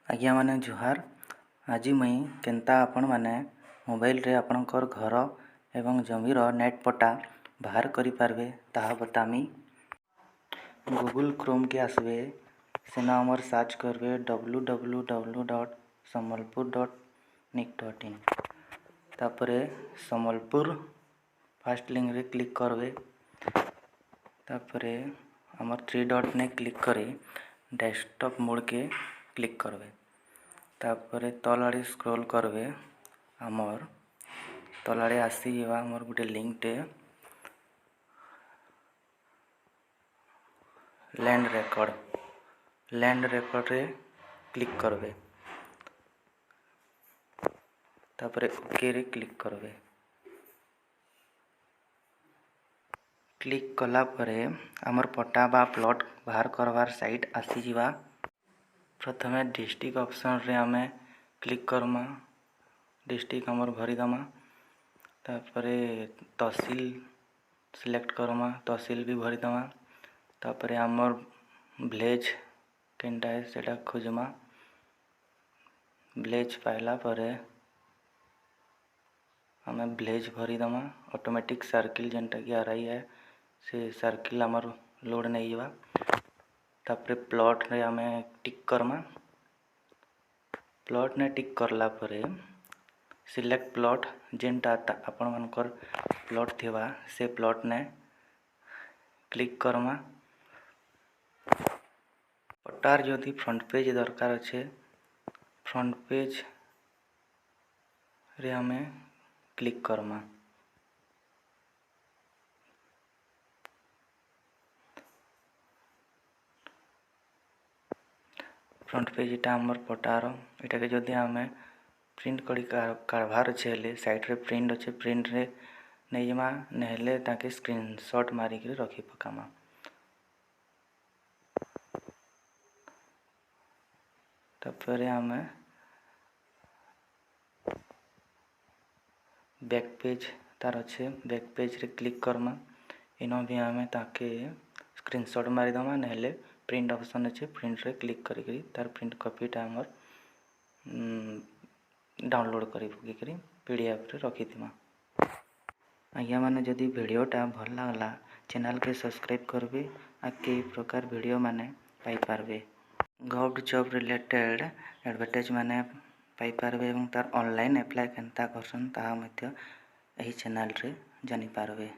आज्ञा माने जुहार। आज मुई केन्ता आपण माने मोबाइल रे आपणकर घर एवं जमीर नेट पटा बाहर करि पारबे ताहा बतामी। गूगल क्रोम के आसबे सेना हमर सर्च करबे www.sambalpur.nic.in तापरे सम्बलपुर फर्स्ट लिंक रे क्लिक करबे। तापरे हमर 3 डॉट ने क्लिक करे डेस्कटॉप मोड के क्लिक करबे। तापरे तलाड़े स्क्रॉल करबे हमर तलाड़े आसी जीवा हमर गुटे लिंक टे लैंड रेकॉर्ड रे क्लिक करबे। तापरे ओके रे क्लिक करबे। क्लिक कला परे हमर पट्टा बा प्लॉट बाहर करवार साइट आसी जीवा। प्रथमे डिस्ट्रिक्ट ऑप्शन रे हमें क्लिक करमा। डिस्ट्रिक्ट हमर भरी दमा। तापरे तहसील सिलेक्ट करमा, तहसील भी भरी दमा। तापरे हमर विलेज केनटा है सेटा खोजमा। विलेज पाइला परे हमें विलेज भरी दमा। ऑटोमेटिक सर्किल जेनटा कि आ रही है से सर्किल हमर लोड नहीं जीवा। तापरे प्लॉट रे हमें टिक करमा। प्लॉट ने टिक करला परे सिलेक्ट प्लॉट जेनटा आपण मानकर प्लॉट थिवा से प्लॉट ने क्लिक करमा। पट्टार जदि फ्रंट पेज दरकार अच्छे फ्रंट पेज रे हमें क्लिक करमा। फ्रंट पेज इटा हमर पटार इटा के जदि हमें प्रिंट करी काढ़वार अच्छे हेले साइड रे प्रिंट अच्छे प्रिंट रे नहीं जमा नहेले ताके स्क्रीनशॉट मारी के रखी पकामा। तापरे हमें बैक पेज तार अच्छे बैक पेज रे क्लिक करमा। इनो भी हमें ताके स्क्रीनशॉट मारी दमा नहेले प्रिंट ऑप्शन अच्छे प्रिंट रे क्लिक करी तार प्रिंट कॉपीटा हमर डाउनलोड करी पीडीएफ रे रखी थिमा। आज्ञा माने जदि वीडियोटा भल लागला चैनल के सब्सक्राइब करबे आ कई प्रकार वीडियो माने पाई पारबे। गवर्नमेंट जॉब रिलेटेड एडवर्टाइज माने पाई पारबे एवं तार ऑनलाइन अप्लाई केनता करसन ताहा मध्य एही चैनल रे जानि पारबे।